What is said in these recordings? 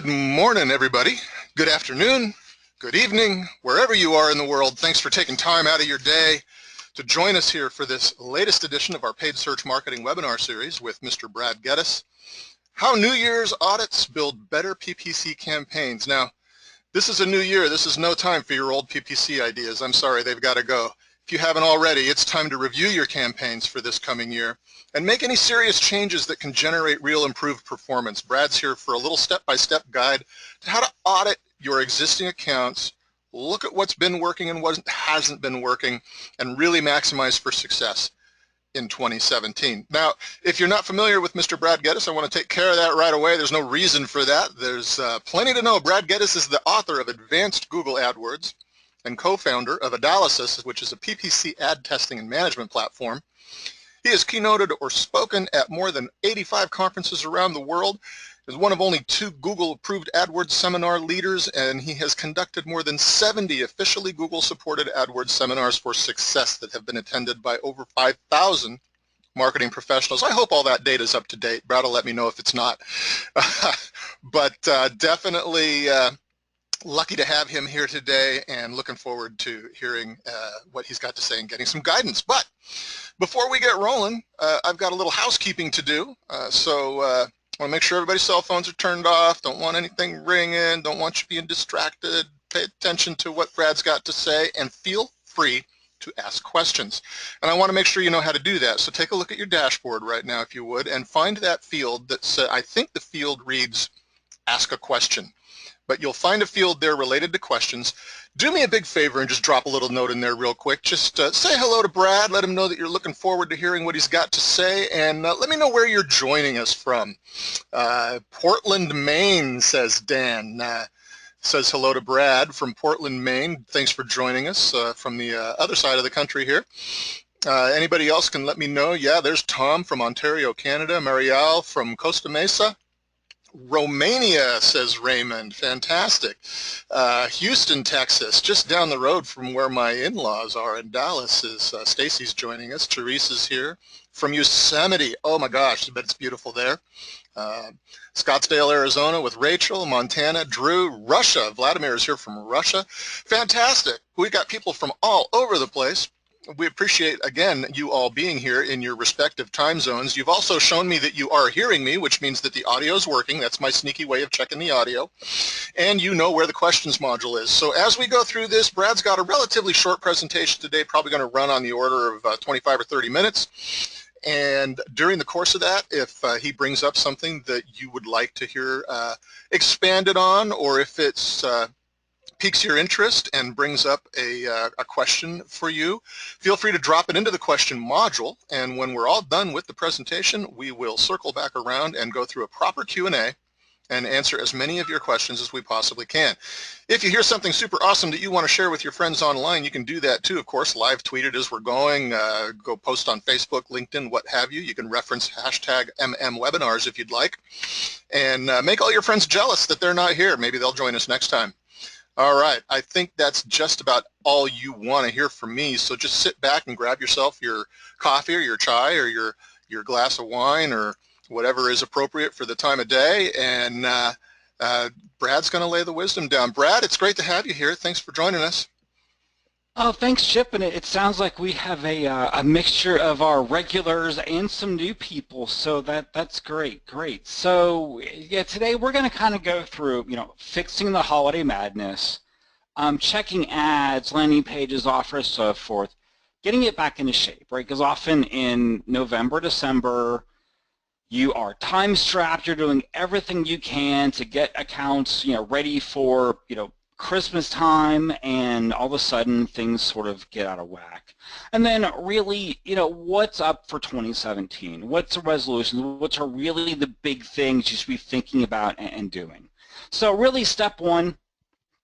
Good morning, everybody. Good afternoon, good evening, wherever you are in the world. Thanks for taking time out of your day to join us here for this latest edition of our paid search marketing webinar series with Mr. Brad Geddes. How New Year's audits build better PPC campaigns. Now, this is a new year. This is no time for your old PPC ideas. I'm sorry, they've got to go. If you haven't already, it's time to review your campaigns for this coming year and make any serious changes that can generate real improved performance. Brad's here for a little step-by-step guide to how to audit your existing accounts, look at what's been working and what hasn't been working, and really maximize for success in 2017. Now, if you're not familiar with Mr. Brad Geddes, I want to take care of that right away. There's no reason for that. There's plenty to know. Brad Geddes is the author of Advanced Google AdWords and co-founder of AdAlysis, which is a PPC ad testing and management platform. He has keynoted or spoken at more than 85 conferences around the world, is one of only 2 Google-approved AdWords seminar leaders, and he has conducted more than 70 officially Google-supported AdWords seminars for success that have been attended by over 5,000 marketing professionals. I hope all that data is up to date. Brad will let me know if it's not. But definitely lucky to have him here today and looking forward to hearing what he's got to say and getting some guidance. But before we get rolling, I've got a little housekeeping to do. I want to make sure everybody's cell phones are turned off, don't want anything ringing, don't want you being distracted. Pay attention to what Brad's got to say and feel free to ask questions. And I want to make sure you know how to do that. So take a look at your dashboard right now, if you would, and find that field that says, I think the field reads Ask a Question. But you'll find a field there related to questions. Do me a big favor and just drop a little note in there real quick. Just say hello to Brad, let him know that you're looking forward to hearing what he's got to say, and let me know where you're joining us from. Portland, Maine, says Dan. Says hello to Brad from Portland, Maine. Thanks for joining us from the other side of the country here. Anybody else can let me know. Yeah, there's Tom from Ontario, Canada. Marielle from Costa Mesa. Romania, says Raymond. Fantastic. Houston, Texas, just down the road from where my in-laws are in Dallas, is Stacy's joining us. Teresa's here from Yosemite. Oh my gosh, I bet it's beautiful there. Scottsdale, Arizona with Rachel. Montana, Drew. Russia, Vladimir is here from Russia. Fantastic. We got people from all over the place. We appreciate, again, you all being here in your respective time zones. You've also shown me that you are hearing me, which means that the audio is working. That's my sneaky way of checking the audio. And you know where the questions module is. So as we go through this, Brad's got a relatively short presentation today, probably going to run on the order of 25 or 30 minutes. And during the course of that, if he brings up something that you would like to hear expanded on, or if it's piques your interest and brings up a question for you, feel free to drop it into the question module, and when we're all done with the presentation, we will circle back around and go through a proper Q&A and answer as many of your questions as we possibly can. If you hear something super awesome that you want to share with your friends online, you can do that too, of course. Live tweet it as we're going, go post on Facebook, LinkedIn, what have you. You can reference hashtag #MMWebinars if you'd like, and make all your friends jealous that they're not here. Maybe they'll join us next time. All right, I think that's just about all you want to hear from me, so just sit back and grab yourself your coffee or your chai or your glass of wine or whatever is appropriate for the time of day, and Brad's going to lay the wisdom down. Brad, it's great to have you here. Thanks for joining us. Oh, thanks, Chip. And it sounds like we have a mixture of our regulars and some new people, so that's great. So yeah, today we're going to kind of go through, fixing the holiday madness, checking ads, landing pages, offers, so forth, getting it back into shape, right? Because often in November, December, you are time-strapped. You're doing everything you can to get accounts, ready for, Christmas time, and all of a sudden things sort of get out of whack. And then really, what's up for 2017? What's the resolutions? What's are really the big things you should be thinking about and doing? So really, step one,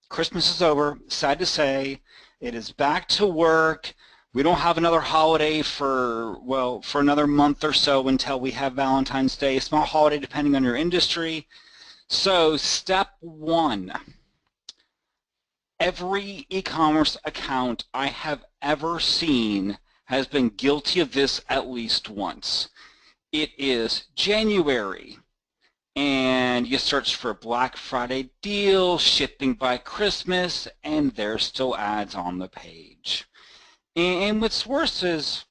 Christmas is over. Sad to say, it is back to work. We don't have another holiday for another month or so until we have Valentine's Day. A small holiday depending on your industry. So step one. Every e-commerce account I have ever seen has been guilty of this at least once. It is January, and you search for Black Friday deal, shipping by Christmas, and there's still ads on the page. And what's worse is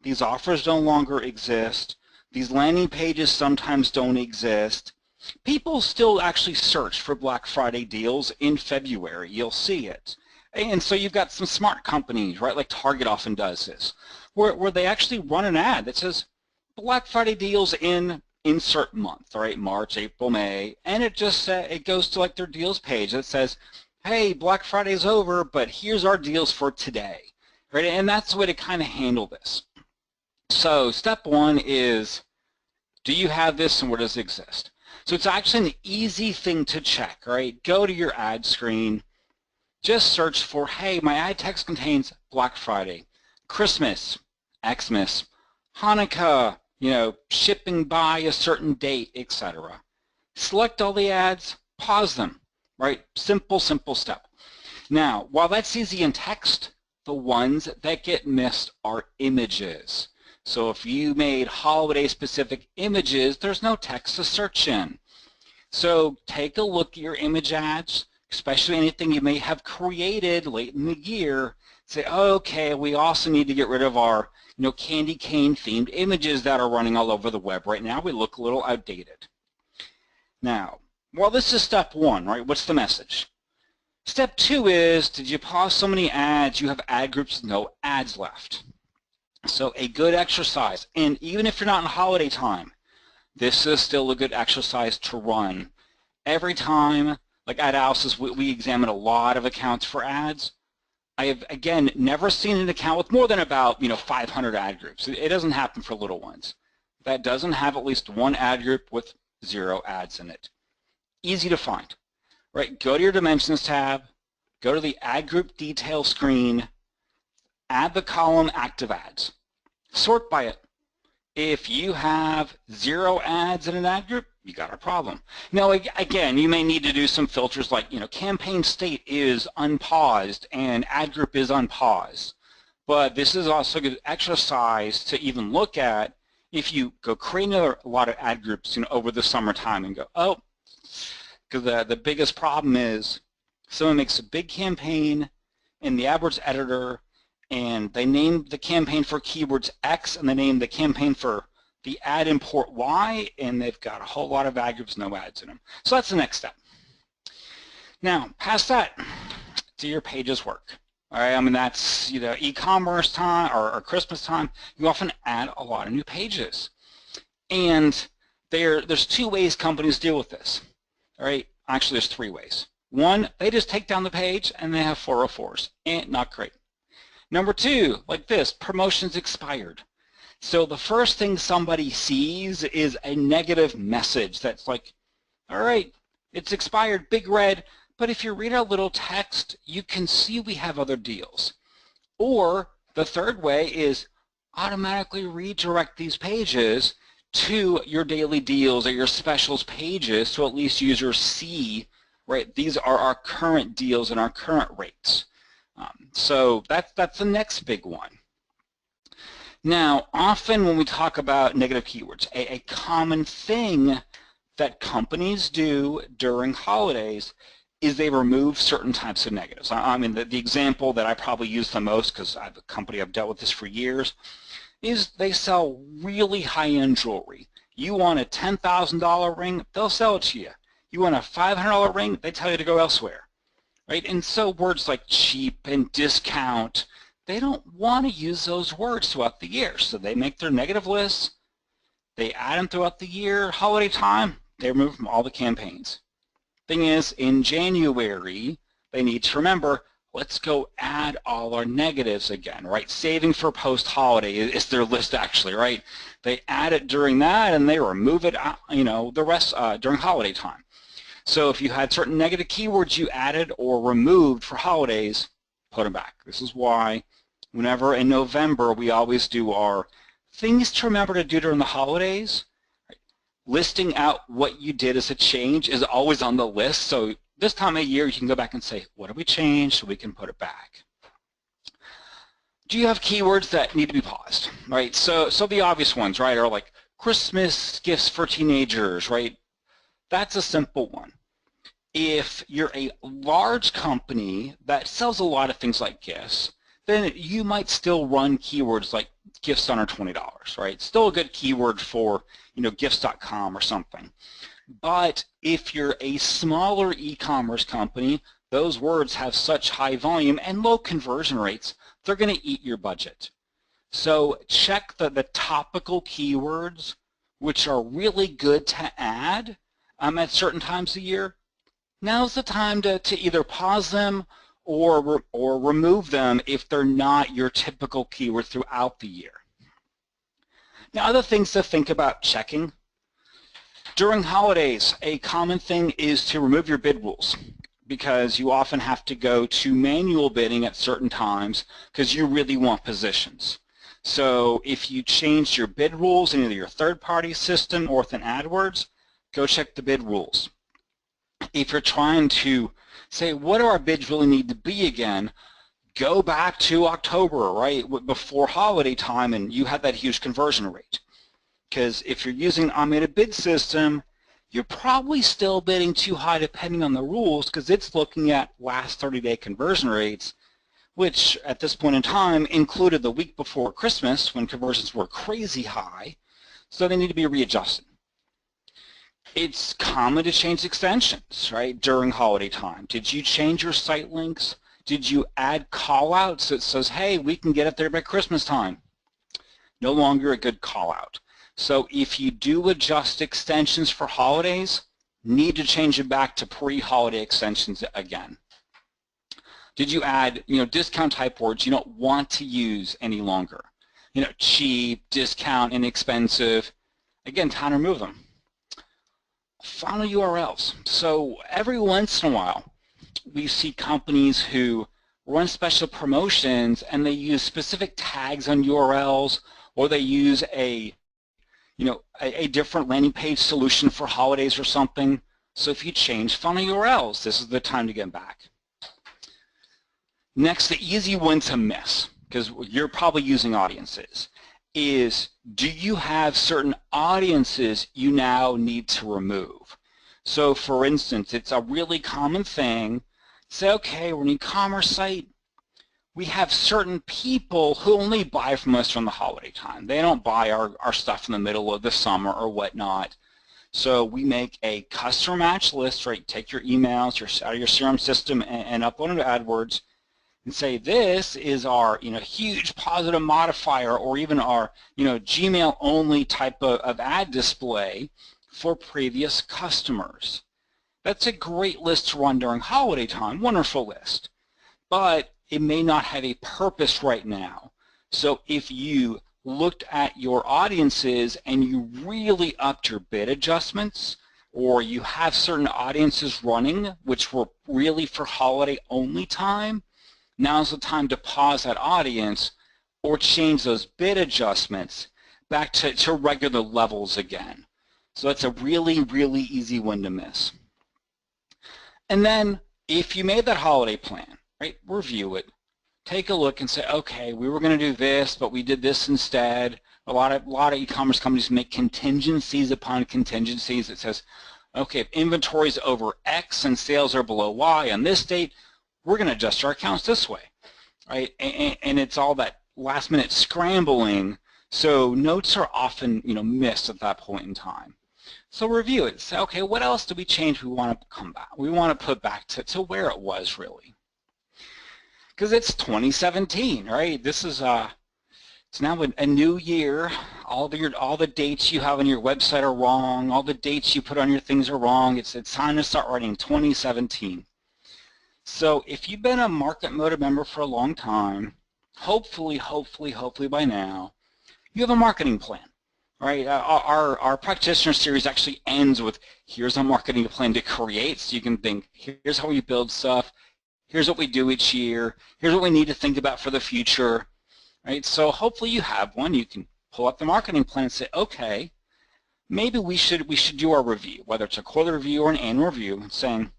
these offers no longer exist. These landing pages sometimes don't exist. People still actually search for Black Friday deals in February. You'll see it. And so you've got some smart companies, right, like Target often does this, where they actually run an ad that says Black Friday deals in insert month, right, March, April, May, and it just it goes to like their deals page that says, hey, Black Friday's over, but here's our deals for today, right? And that's the way to kind of handle this. So step one is, do you have this and where does it exist? So it's actually an easy thing to check, right? Go to your ad screen, just search for, hey, my ad text contains Black Friday, Christmas, Xmas, Hanukkah, you know, shipping by a certain date, etc. Select all the ads, pause them, right? Simple, simple step. Now, while that's easy in text, the ones that get missed are images. So if you made holiday-specific images, there's no text to search in. So take a look at your image ads, especially anything you may have created late in the year. Say, okay, we also need to get rid of our candy cane themed images that are running all over the web right now. We look a little outdated. Now, well, this is step one, right? What's the message? Step two is, did you pause so many ads you have ad groups with no ads left? So a good exercise, and even if you're not in holiday time, this is still a good exercise to run. Every time, like AdAlysis, we examine a lot of accounts for ads. I have, again, never seen an account with more than about 500 ad groups. It doesn't happen for little ones. That doesn't have at least one ad group with 0 ads in it. Easy to find, right? Go to your Dimensions tab, go to the ad group detail screen, add the column active ads. Sort by it. If you have 0 ads in an ad group, you got a problem. Now, again, you may need to do some filters like, campaign state is unpaused and ad group is unpaused. But this is also a good exercise to even look at if you go create a lot of ad groups over the summertime and go, oh, because the biggest problem is someone makes a big campaign in the AdWords editor and they name the campaign for keywords X and they name the campaign for the ad import Y, and they've got a whole lot of ad groups, no ads in them. So that's the next step. Now, past that, do your pages work? All right, I mean, that's e-commerce time or Christmas time. You often add a lot of new pages. And there's 2 ways companies deal with this. All right, actually there's 3 ways. One, they just take down the page and they have 404s. Not great. Number 2, like this, promotions expired. So the first thing somebody sees is a negative message that's like, all right, it's expired, big red, but if you read our little text, you can see we have other deals. Or the third way is automatically redirect these pages to your daily deals or your specials pages so at least users see, right, these are our current deals and our current rates. So that's the next big one. Now, often when we talk about negative keywords, a common thing that companies do during holidays is they remove certain types of negatives. I mean, the example that I probably use the most, because I have a company I've dealt with this for years, is they sell really high-end jewelry. You want a $10,000 ring, they'll sell it to you. You want a $500 ring, they tell you to go elsewhere, right? And so words like cheap and discount, they don't want to use those words throughout the year. So they make their negative lists, they add them throughout the year. Holiday time, they remove from all the campaigns. Thing is, in January, they need to remember, let's go add all our negatives again, right? Saving for post-holiday is their list actually, right? They add it during that and they remove it, the rest during holiday time. So if you had certain negative keywords you added or removed for holidays, put them back. This is why whenever in November we always do our things to remember to do during the holidays. Listing out what you did as a change is always on the list. So this time of year you can go back and say, what did we change, so we can put it back. Do you have keywords that need to be paused, right? So the obvious ones, right, are like Christmas gifts for teenagers, right? That's a simple one. If you're a large company that sells a lot of things like gifts, then you might still run keywords like gifts under $20, right? Still a good keyword for, gifts.com or something. But if you're a smaller e-commerce company, those words have such high volume and low conversion rates, they're going to eat your budget. So check the topical keywords, which are really good to add at certain times of year. Now's the time to either pause them or remove them if they're not your typical keyword throughout the year. Now, other things to think about checking. During holidays, a common thing is to remove your bid rules, because you often have to go to manual bidding at certain times because you really want positions. So if you changed your bid rules in either your third-party system or within AdWords, go check the bid rules. If you're trying to say, what do our bids really need to be again, go back to October, right, before holiday time, and you had that huge conversion rate. Because if you're using an automated bid system, you're probably still bidding too high depending on the rules, because it's looking at last 30-day conversion rates, which at this point in time included the week before Christmas when conversions were crazy high, so they need to be readjusted. It's common to change extensions, right, during holiday time. Did you change your site links? Did you add call-outs that says, hey, we can get it there by Christmas time? No longer a good call-out. So if you do adjust extensions for holidays, need to change it back to pre-holiday extensions again. Did you add, discount type words you don't want to use any longer? Cheap, discount, inexpensive. Again, time to remove them. Final URLs. So every once in a while, we see companies who run special promotions and they use specific tags on URLs, or they use a different landing page solution for holidays or something. So if you change final URLs, this is the time to get back. Next, the easy one to miss, because you're probably using audiences, is do you have certain audiences you now need to remove? So for instance, it's a really common thing, say, okay, we're an e-commerce site, we have certain people who only buy from us during the holiday time. They don't buy our stuff in the middle of the summer or whatnot. So we make a customer match list, right? Take your emails out of your CRM system and upload them to AdWords, and say this is our huge positive modifier, or even our Gmail only type of ad display for previous customers. That's a great list to run during holiday time, wonderful list, but it may not have a purpose right now. So if you looked at your audiences and you really upped your bid adjustments, or you have certain audiences running which were really for holiday only time, now's the time to pause that audience or change those bid adjustments back to regular levels again. So that's a really, really easy one to miss. And then if you made that holiday plan, right, review it. Take a look and say, okay, we were going to do this, but we did this instead. A lot of e-commerce companies make contingencies upon contingencies. It says, okay, if inventory is over X and sales are below Y on this date, we're going to adjust our accounts this way, right? And it's all that last-minute scrambling, so notes are often, missed at that point in time. So review it. Say, okay, what else do we change? We want to come back. We want to put back to where it was really, because it's 2017, right? This is it's now a new year. All the dates you have on your website are wrong. All the dates you put on your things are wrong. It's time to start writing 2017. So if you've been a Market Motive member for a long time, hopefully by now, you have a marketing plan, right? Our practitioner series actually ends with, here's a marketing plan to create, so you can think, here's how we build stuff, here's what we do each year, here's what we need to think about for the future, right? So hopefully you have one. You can pull up the marketing plan and say, okay, maybe we should do our review, whether it's a quarterly review or an annual review, saying,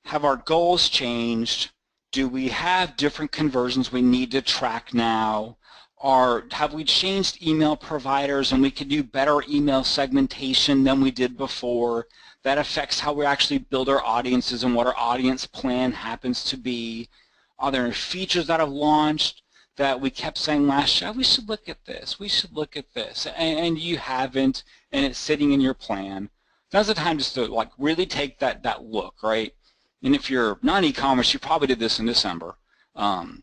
have our goals changed? Do we have different conversions we need to track now? have we changed email providers and we can do better email segmentation than we did before? That affects how we actually build our audiences and what our audience plan happens to be. Are there features that have launched that we kept saying last year, we should look at this, we should look at this, and you haven't, and it's sitting in your plan? Now's the time just to like really take that look, right? And if you're not e-commerce, you probably did this in December, and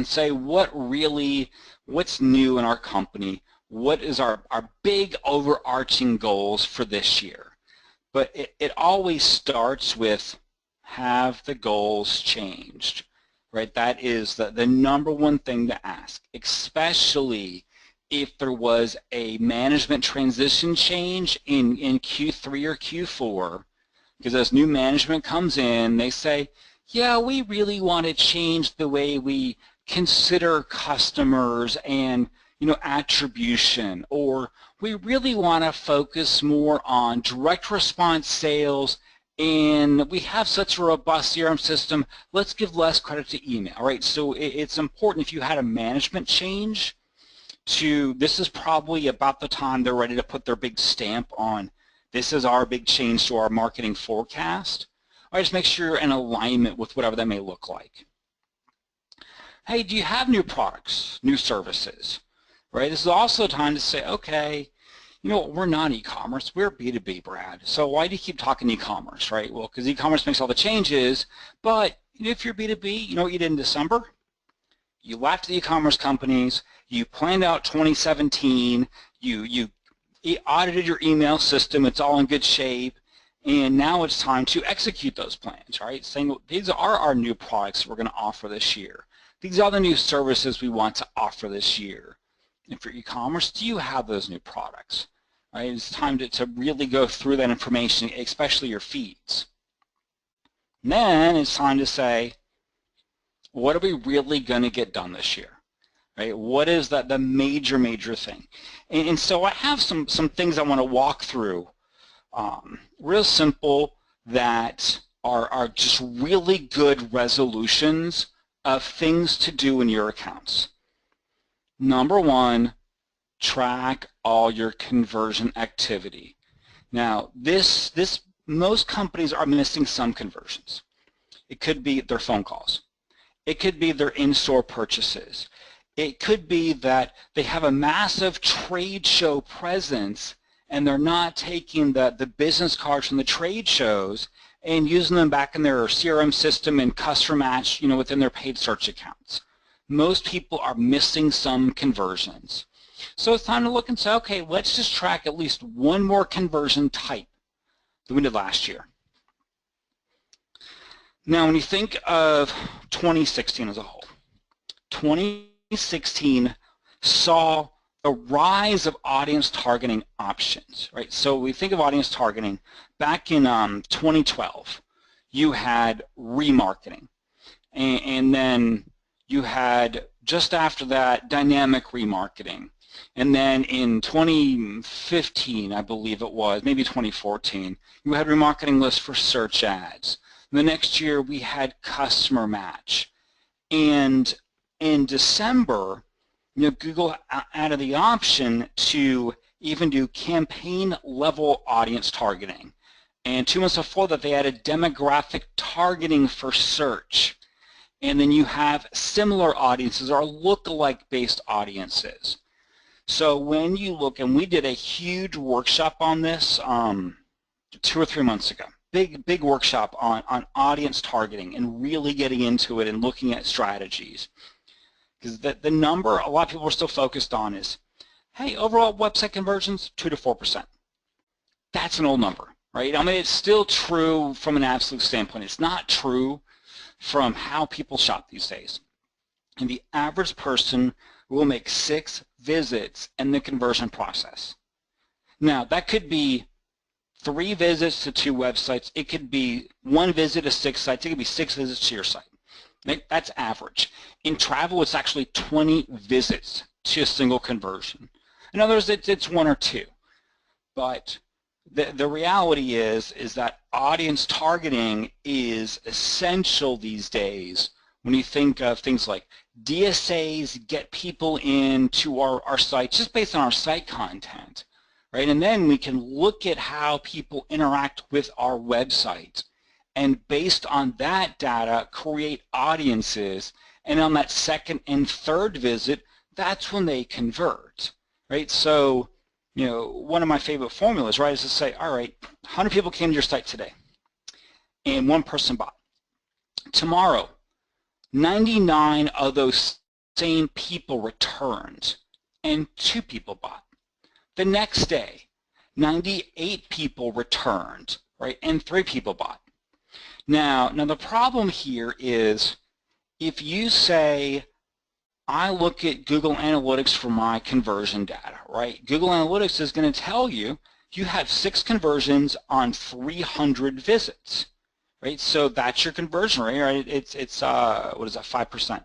say what's new in our company, what is our big overarching goals for this year. But it always starts with, have the goals changed, right? That is the number one thing to ask, especially if there was a management transition change in Q3 or Q4, because as new management comes in, they say, yeah, we really want to change the way we consider customers and attribution, or we really want to focus more on direct response sales, and we have such a robust CRM system, let's give less credit to email, right? So it's important, if you had a management change, this is probably about the time they're ready to put their big stamp on, this is our big change to our marketing forecast. All right, just make sure you're in alignment with whatever that may look like. Hey, do you have new products, new services? Right, this is also a time to say, okay, we're not e-commerce, we're B2B, Brad. So why do you keep talking e-commerce, right? Well, because e-commerce makes all the changes, but if you're B2B, you know what you did in December? You left the e-commerce companies, you planned out 2017, you audited your email system, it's all in good shape, and now it's time to execute those plans, right? Saying, these are our new products we're going to offer this year. These are the new services we want to offer this year. And for e-commerce, do you have those new products? Right? It's time to really go through that information, especially your feeds. And then it's time to say, what are we really going to get done this year? Right? What is the major thing? And so I have some things I want to walk through, real simple, that are just really good resolutions of things to do in your accounts. Number one, track all your conversion activity. Now, most companies are missing some conversions. It could be their phone calls. It could be their in-store purchases. It could be that they have a massive trade show presence and they're not taking the business cards from the trade shows and using them back in their CRM system and customer match, within their paid search accounts. Most people are missing some conversions. So it's time to look and say, okay, let's just track at least one more conversion type than we did last year. Now, when you think of 2016 as a whole, 2016 saw a rise of audience targeting options, right? So we think of audience targeting, back in 2012, you had remarketing, and then you had, just after that, dynamic remarketing. And then in 2015, I believe it was, maybe 2014, you had remarketing lists for search ads. The next year, we had customer match. And in December, Google added the option to even do campaign-level audience targeting. And 2 months before that, they added demographic targeting for search. And then you have similar audiences or look-alike based audiences. So when you look, and we did a huge workshop on this 2 or 3 months ago, big workshop on audience targeting and really getting into it and looking at strategies. Because the number a lot of people are still focused on is, hey, overall website conversions, 2 to 4%. That's an old number, right? I mean, it's still true from an absolute standpoint. It's not true from how people shop these days. And the average person will make 6 visits in the conversion process. Now, that could be 3 visits to 2 websites. It could be 1 visit to 6 sites. It could be 6 visits to your site. That's average. In travel, it's actually 20 visits to a single conversion. In other words, it's 1 or 2. But the reality is that audience targeting is essential these days when you think of things like DSAs get people into our site just based on our site content, right? And then we can look at how people interact with our website, and based on that data, create audiences, and on that second and third visit, that's when they convert, right? So, you know, one of my favorite formulas, right, is to say, all right, 100 people came to your site today, and 1 person bought. Tomorrow, 99 of those same people returned, and 2 people bought. The next day, 98 people returned, right, and 3 people bought. Now the problem here is, if you say, I look at Google Analytics for my conversion data, right? Google Analytics is going to tell you you have 6 conversions on 300 visits, right? So that's your conversion rate, right? It's what is that, 5%?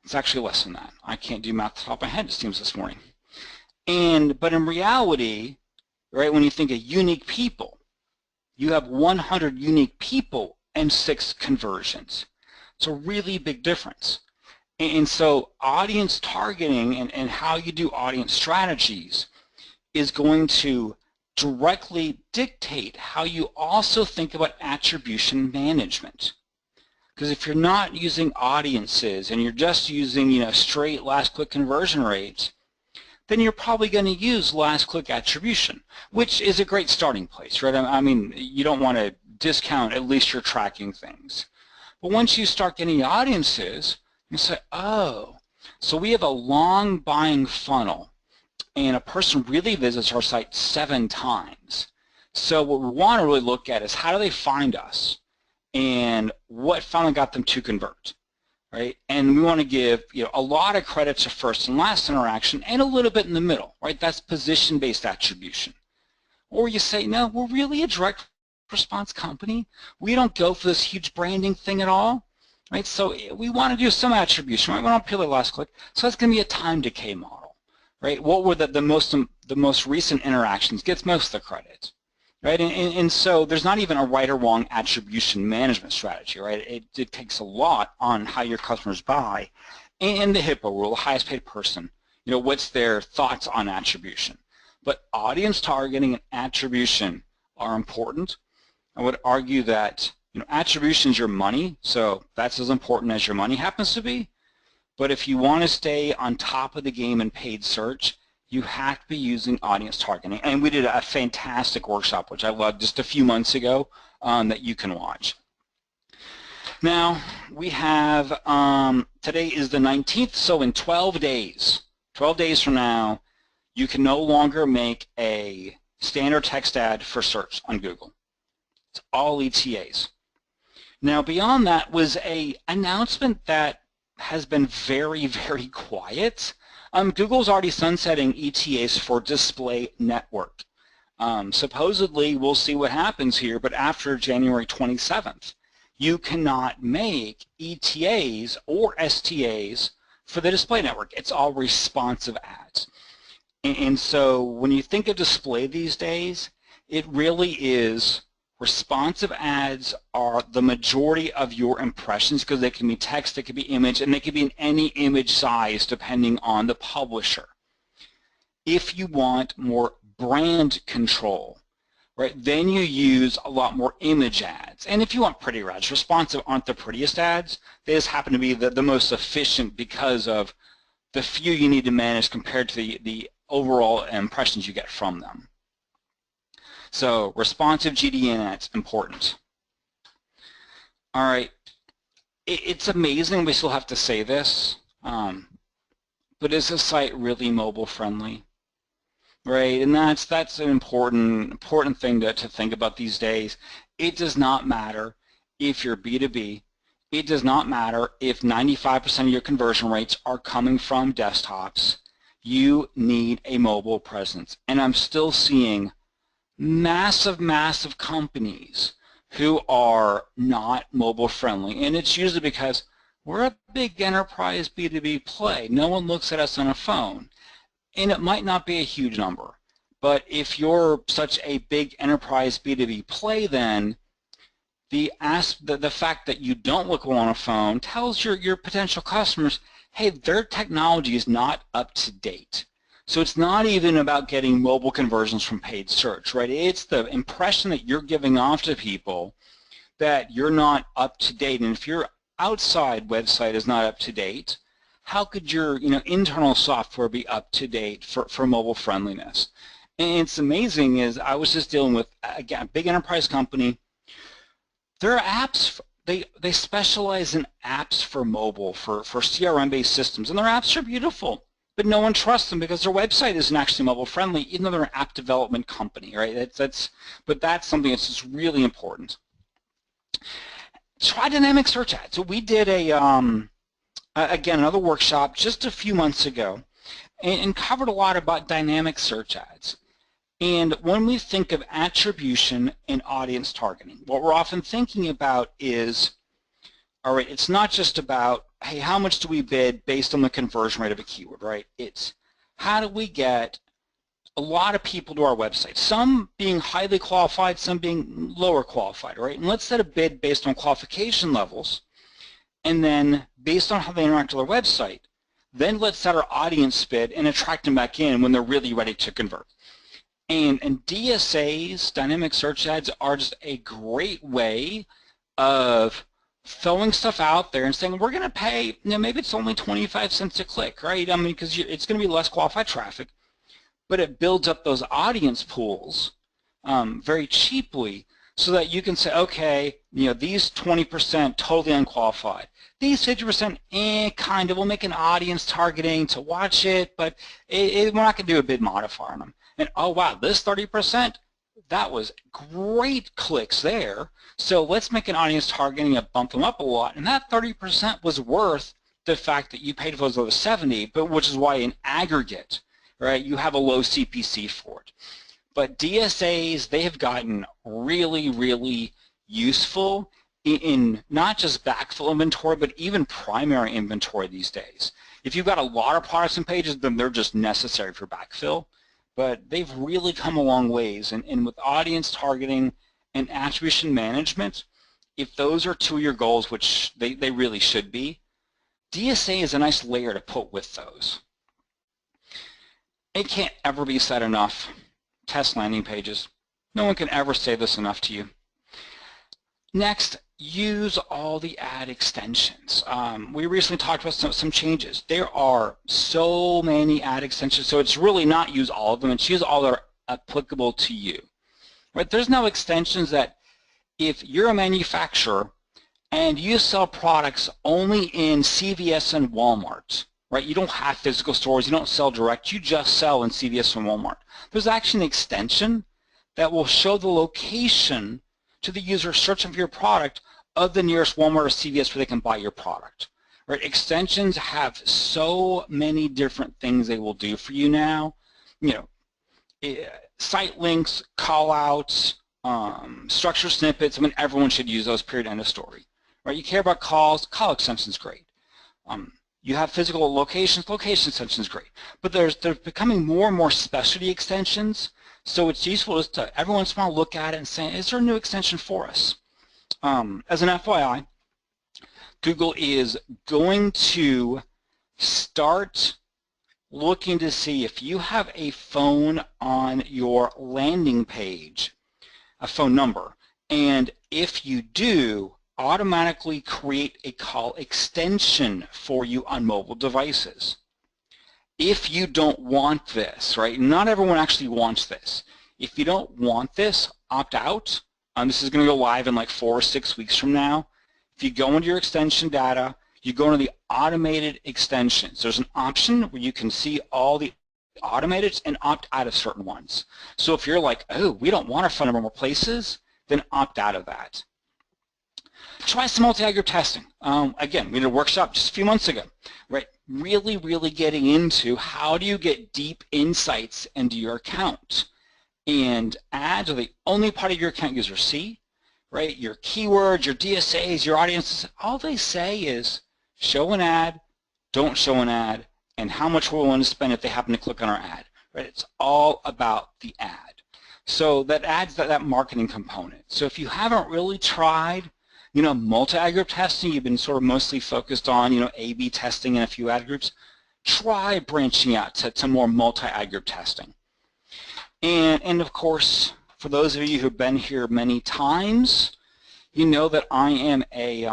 It's actually less than that. I can't do math off the top of my head, it seems, this morning. But in reality, right, when you think of unique people, you have 100 unique people and 6 conversions. It's a really big difference. And so audience targeting and how you do audience strategies is going to directly dictate how you also think about attribution management. Because if you're not using audiences and you're just using, you know, straight last click conversion rates, then you're probably going to use last click attribution, which is a great starting place, right? I mean, you don't want to discount, at least you're tracking things. But once you start getting audiences, you say, oh, so we have a long buying funnel, and a person really visits our site 7 times. So what we want to really look at is, how do they find us, and what finally got them to convert, right? And we want to give, you know, a lot of credit to first and last interaction, and a little bit in the middle, right? That's position-based attribution. Or you say, no, we're really a direct response company. We don't go for this huge branding thing at all, right? So we want to do some attribution, right? We don't purely last click. So that's going to be a time decay model, right? What were the most recent interactions gets most of the credit, right? And so there's not even a right or wrong attribution management strategy, right? It takes a lot on how your customers buy, and the HIPAA rule, the highest paid person, you know, what's their thoughts on attribution. But audience targeting and attribution are important. I would argue that, you know, attribution is your money, so that's as important as your money happens to be. But if you want to stay on top of the game in paid search, you have to be using audience targeting. And we did a fantastic workshop, which I loved, just a few months ago, that you can watch. Now, we have, today is the 19th, so in 12 days from now, you can no longer make a standard text ad for search on Google. It's all ETAs. Now, beyond that was an announcement that has been very, very quiet. Google's already sunsetting ETAs for display network. Supposedly, we'll see what happens here, but after January 27th, you cannot make ETAs or STAs for the display network. It's all responsive ads. And so when you think of display these days, it really is responsive ads are the majority of your impressions, because they can be text, they can be image, and they can be in any image size depending on the publisher. If you want more brand control, right, then you use a lot more image ads. And if you want pretty ads, responsive aren't the prettiest ads. They just happen to be the most efficient because of the few you need to manage compared to the overall impressions you get from them. So responsive GDN ads, important. All right, it's amazing we still have to say this, but is the site really mobile friendly? Right, and that's an important thing to think about these days. It does not matter if you're B2B. It does not matter if 95% of your conversion rates are coming from desktops. You need a mobile presence. And I'm still seeing massive companies who are not mobile friendly. And it's usually because we're a big enterprise B2B play. No one looks at us on a phone. And it might not be a huge number. But if you're such a big enterprise B2B play, then the fact that you don't look well on a phone tells your potential customers, hey, their technology is not up to date. So it's not even about getting mobile conversions from paid search, right? It's the impression that you're giving off to people that you're not up to date. And if your outside website is not up to date, how could your internal software be up to date for mobile friendliness? And it's amazing is I was just dealing with, again, a big enterprise company. Their apps, they specialize in apps for mobile, for CRM-based systems, and their apps are beautiful, but no one trusts them because their website isn't actually mobile friendly, even though they're an app development company, right? But that's something that's just really important. Try dynamic search ads. So we did again, another workshop just a few months ago and covered a lot about dynamic search ads. And when we think of attribution and audience targeting, what we're often thinking about is, all right, it's not just about, hey, how much do we bid based on the conversion rate of a keyword, right? It's how do we get a lot of people to our website, some being highly qualified, some being lower qualified, right? And let's set a bid based on qualification levels, and then based on how they interact with our website, then let's set our audience bid and attract them back in when they're really ready to convert. And DSAs, dynamic search ads, are just a great way of throwing stuff out there and saying, we're going to pay, maybe it's only 25 cents a click, right? I mean, because it's going to be less qualified traffic, but it builds up those audience pools very cheaply so that you can say, okay, these 20% totally unqualified. These 50%, kind of, we'll make an audience targeting to watch it, but we're not going to do a bid modifier on them. And oh wow, this 30%, that was great clicks there. So let's make an audience targeting and bump them up a lot. And that 30% was worth the fact that you paid for those over 70, but which is why in aggregate, right, you have a low CPC for it. But DSAs, they have gotten really, really useful in not just backfill inventory, but even primary inventory these days. If you've got a lot of products and pages, then they're just necessary for backfill. But they've really come a long ways. And with audience targeting and attribution management, if those are two of your goals, which they really should be, DSA is a nice layer to put with those. It can't ever be said enough. Test landing pages. No one can ever say this enough to you. Next, use all the ad extensions. We recently talked about some changes. There are so many ad extensions, so it's really not use all of them, it's use all that are applicable to you. Right? There's no extensions that if you're a manufacturer and you sell products only in CVS and Walmart, right? You don't have physical stores, you don't sell direct, you just sell in CVS and Walmart. There's actually an extension that will show the location to the user searching for your product of the nearest Walmart or CVS where they can buy your product. Right? Extensions have so many different things they will do for you now. Site links, call-outs, structure snippets. I mean, everyone should use those, period, end of story. Right? You care about calls, call extensions, great. You have physical locations, location extensions, great. But they're becoming more and more specialty extensions. So it's useful just to every once in a while look at it and say, is there a new extension for us? As an FYI, Google is going to start looking to see if you have a phone on your landing page, a phone number, and if you do, automatically create a call extension for you on mobile devices. If you don't want this, right, not everyone actually wants this. If you don't want this, opt out. This is going to go live in like 4 or 6 weeks from now. If you go into your extension data, you go into the automated extensions. There's an option where you can see all the automated and opt out of certain ones. So if you're like, oh, we don't want our phone number more places, then opt out of that. Try some multi-ad group testing. Again, we did a workshop just a few months ago, right? Really getting into how do you get deep insights into your account. And ads are the only part of your account users see, right? Your keywords, your DSAs, your audiences, all they say is show an ad, don't show an ad, and how much we're willing to spend if they happen to click on our ad, right? It's all about the ad. So that adds that marketing component. So if you haven't really tried, multi-ad group testing, you've been sort of mostly focused on, A/B testing in a few ad groups, try branching out to more multi-ad group testing. And of course, for those of you who've been here many times, you know that I am a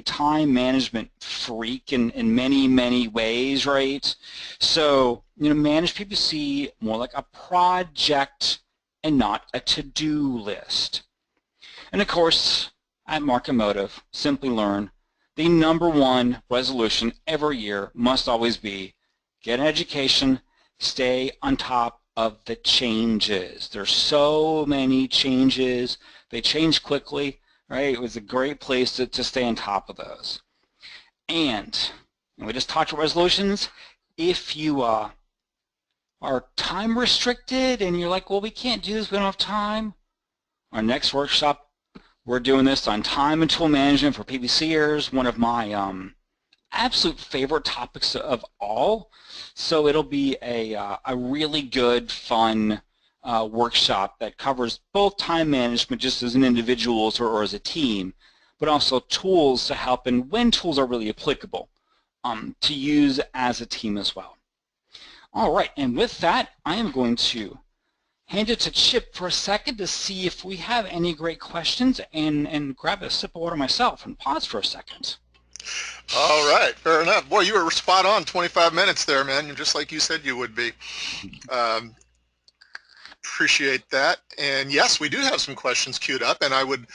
time management freak in many ways, right? So, manage PPC more like a project and not a to-do list. And of course, at Market Motive, Simplilearn, the #1 resolution every year must always be get an education, stay on top of the changes. There's so many changes. They change quickly, right? It was a great place to stay on top of those. And we just talked about resolutions. If you are time restricted and you're like, well, we can't do this, we don't have time, our next workshop, we're doing this on time and tool management for PPCers, one of my absolute favorite topics of all. So it'll be a really good, fun workshop that covers both time management just as an individual or as a team, but also tools to help and when tools are really applicable to use as a team as well. All right, and with that, I am going to hand it to Chip for a second to see if we have any great questions and grab a sip of water myself and pause for a second. All right, fair enough. Boy, you were spot on, 25 minutes there, man, just like you said you would be. Appreciate that. And yes, we do have some questions queued up, and I would,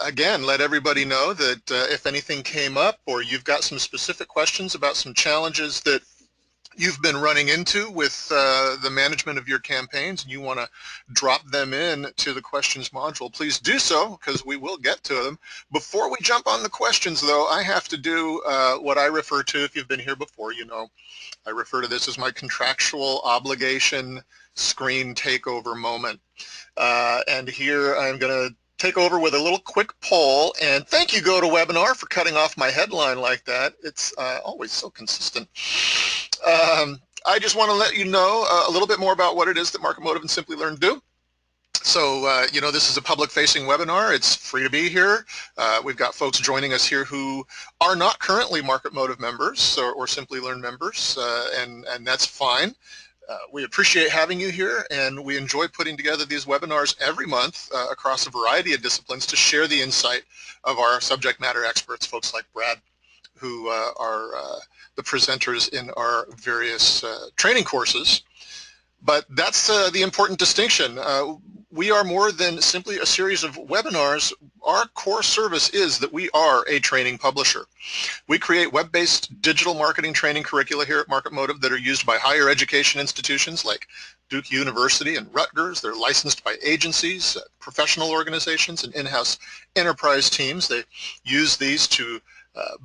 again, let everybody know that if anything came up or you've got some specific questions about some challenges that you've been running into with the management of your campaigns and you want to drop them in to the questions module, please do so because we will get to them. Before we jump on the questions, though, I have to do what I refer to, if you've been here before, I refer to this as my contractual obligation screen takeover moment. And here I'm going to take over with a little quick poll, and thank you GoToWebinar for cutting off my headline like that. It's always so consistent. I just want to let you know a little bit more about what it is that Market Motive and Simplilearn do. So, this is a public-facing webinar. It's free to be here. We've got folks joining us here who are not currently Market Motive members or Simplilearn members, and that's fine. We appreciate having you here, and we enjoy putting together these webinars every month across a variety of disciplines to share the insight of our subject matter experts, folks like Brad, who are the presenters in our various training courses. But that's the important distinction. We are more than simply a series of webinars. Our core service is that we are a training publisher. We create web-based digital marketing training curricula here at Market Motive that are used by higher education institutions like Duke University and Rutgers. They're licensed by agencies, professional organizations, and in-house enterprise teams. They use these to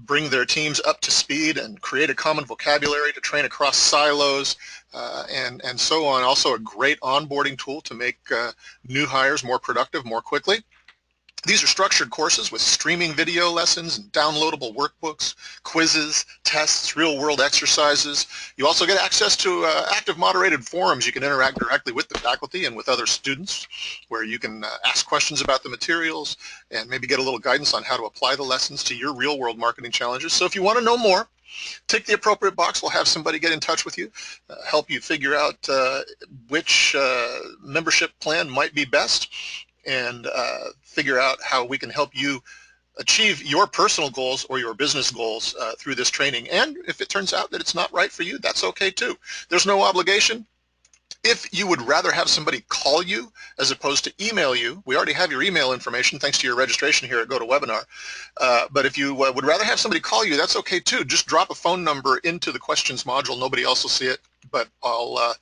bring their teams up to speed and create a common vocabulary to train across silos and so on. Also a great onboarding tool to make new hires more productive more quickly. These are structured courses with streaming video lessons and downloadable workbooks, quizzes, tests, real-world exercises. You also get access to active moderated forums. You can interact directly with the faculty and with other students where you can ask questions about the materials and maybe get a little guidance on how to apply the lessons to your real-world marketing challenges. So if you want to know more, tick the appropriate box. We'll have somebody get in touch with you, help you figure out which membership plan might be best, and figure out how we can help you achieve your personal goals or your business goals through this training. And if it turns out that it's not right for you, that's okay too. There's no obligation. If you would rather have somebody call you as opposed to email you, we already have your email information thanks to your registration here at GoToWebinar. But if you would rather have somebody call you, that's okay too. Just drop a phone number into the questions module. Nobody else will see it, but I'll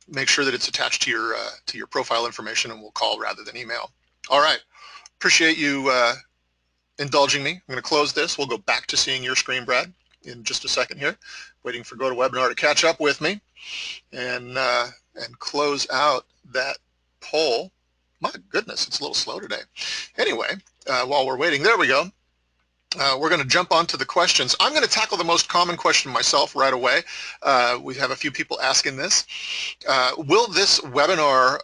make sure that it's attached to your profile information, and we'll call rather than email. All right. Appreciate you indulging me. I'm going to close this. We'll go back to seeing your screen, Brad, in just a second here. Waiting for GoToWebinar to catch up with me and close out that poll. My goodness, it's a little slow today. Anyway, while we're waiting, there we go. We're going to jump on to the questions. I'm going to tackle the most common question myself right away. We have a few people asking this. Will this webinar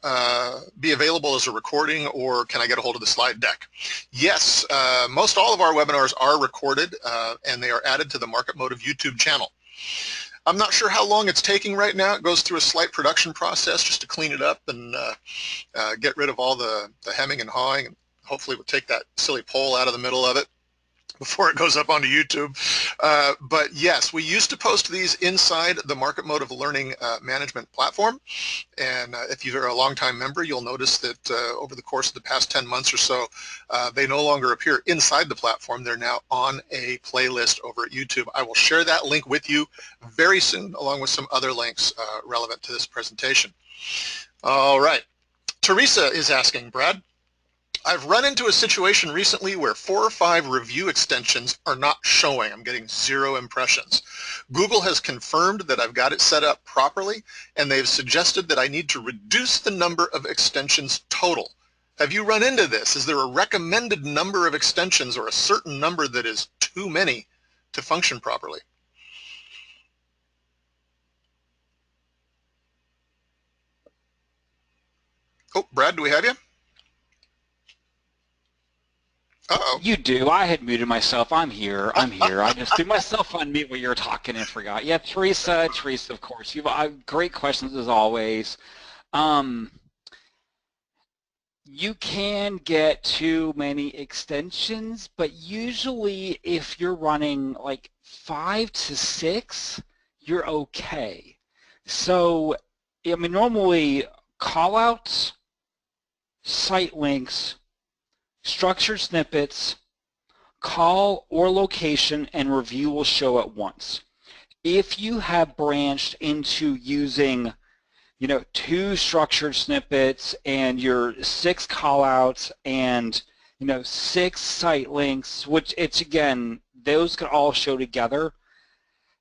be available as a recording, or can I get a hold of the slide deck? Yes, most all of our webinars are recorded and they are added to the Market Motive YouTube channel. I'm not sure how long it's taking right now. It goes through a slight production process just to clean it up and get rid of all the hemming and hawing. Hopefully we'll take that silly poll out of the middle of it before it goes up onto YouTube. But yes, we used to post these inside the Market Motive Learning Management platform. And if you're a longtime member, you'll notice that over the course of the past 10 months or so, they no longer appear inside the platform. They're now on a playlist over at YouTube. I will share that link with you very soon, along with some other links relevant to this presentation. All right. Teresa is asking, Brad, I've run into a situation recently where 4 or 5 review extensions are not showing. I'm getting 0 impressions. Google has confirmed that I've got it set up properly, and they've suggested that I need to reduce the number of extensions total. Have you run into this? Is there a recommended number of extensions or a certain number that is too many to function properly? Oh, Brad, do we have you? Uh-oh. You do. I had muted myself. I'm here. I just threw myself on mute when you were talking and forgot. Yeah, Teresa, of course. You've great questions as always. You can get too many extensions, but usually if you're running like 5 to 6, you're okay. So, I mean, normally callouts, site links, structured snippets, call or location, and review will show at once. If you have branched into using, 2 structured snippets and your 6 callouts and 6 site links, which it's again, those could all show together,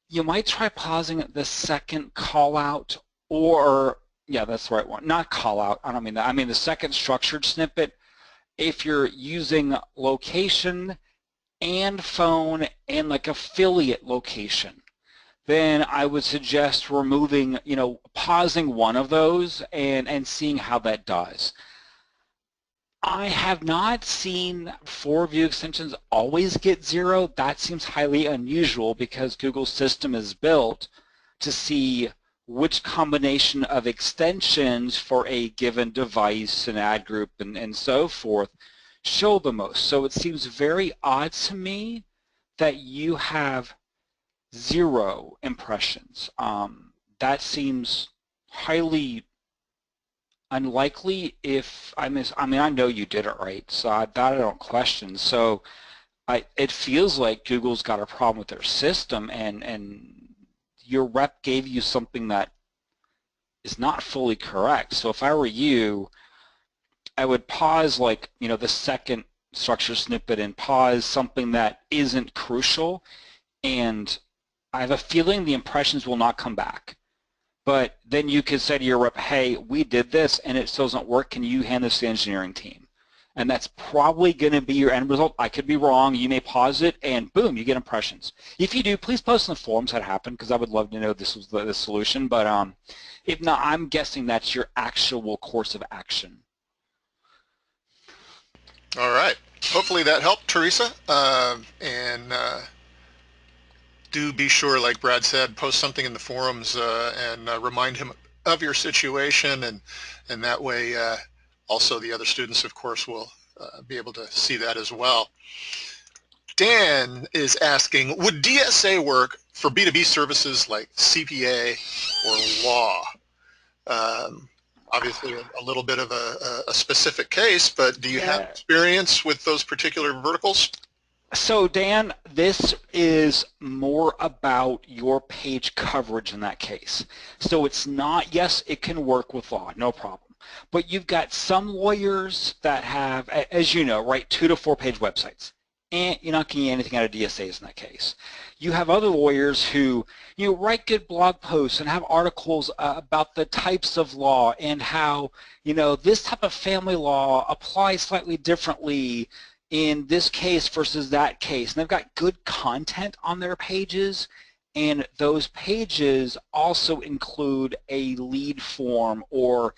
you might try pausing the second callout, or yeah, that's the right one, not callout. I don't mean that. I mean the second structured snippet. If you're using location and phone and like affiliate location, then I would suggest removing, pausing one of those and seeing how that does. I have not seen 4 view extensions always get 0. That seems highly unusual because Google's system is built to see which combination of extensions for a given device and ad group and so forth show the most. So it seems very odd to me that you have 0 impressions. That seems highly unlikely. If I mean, I know you did it right, so that I don't question. So it feels like Google's got a problem with their system, and your rep gave you something that is not fully correct. So if I were you, I would pause the second structure snippet and pause something that isn't crucial, and I have a feeling the impressions will not come back. But then you could say to your rep, hey, we did this and it still doesn't work. Can you hand this to the engineering team? And that's probably going to be your end result. I could be wrong. You may pause it, and boom, you get impressions. If you do, please post in the forums how it happened, because I would love to know this was the solution. But if not, I'm guessing that's your actual course of action. All right. Hopefully that helped, Teresa. Do be sure, like Brad said, post something in the forums and remind him of your situation, and that way also the other students, of course, will be able to see that as well. Dan is asking, would DSA work for B2B services like CPA or law? Obviously a little bit of a specific case, but do you have experience with those particular verticals? So Dan, this is more about your page coverage in that case. So it's not, yes, it can work with law, no problem. But you've got some lawyers that have, as you know, right, 2 to 4 page websites. And you're not getting anything out of DSAs in that case. You have other lawyers who write good blog posts and have articles about the types of law and how this type of family law applies slightly differently in this case versus that case. And they've got good content on their pages, and those pages also include a lead form or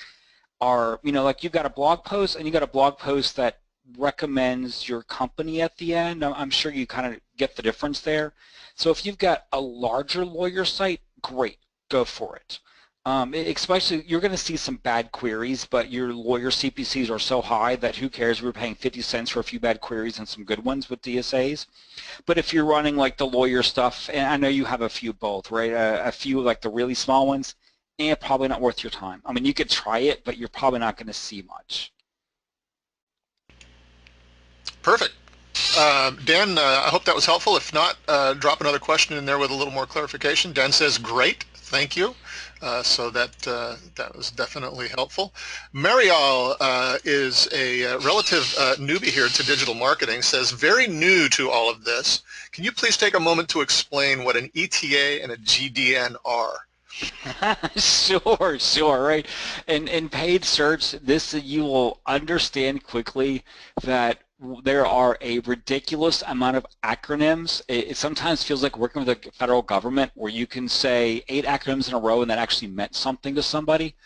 are, like you've got a blog post and you got a blog post that recommends your company at the end. I'm sure you kind of get the difference there. So if you've got a larger lawyer site, great, go for it. Especially, you're going to see some bad queries, but your lawyer CPCs are so high that who cares? We're paying 50 cents for a few bad queries and some good ones with DSAs. But if you're running like the lawyer stuff, and I know you have a few both, right? A few like the really small ones, and probably not worth your time. I mean, you could try it, but you're probably not going to see much. Perfect. Dan, I hope that was helpful. If not, drop another question in there with a little more clarification. Dan says, great, thank you. So that was definitely helpful. Marial is a relative newbie here to digital marketing, says, very new to all of this. Can you please take a moment to explain what an ETA and a GDN are? Sure, right. In paid search, you will understand quickly that there are a ridiculous amount of acronyms. It sometimes feels like working with the federal government where you can say 8 acronyms in a row and that actually meant something to somebody.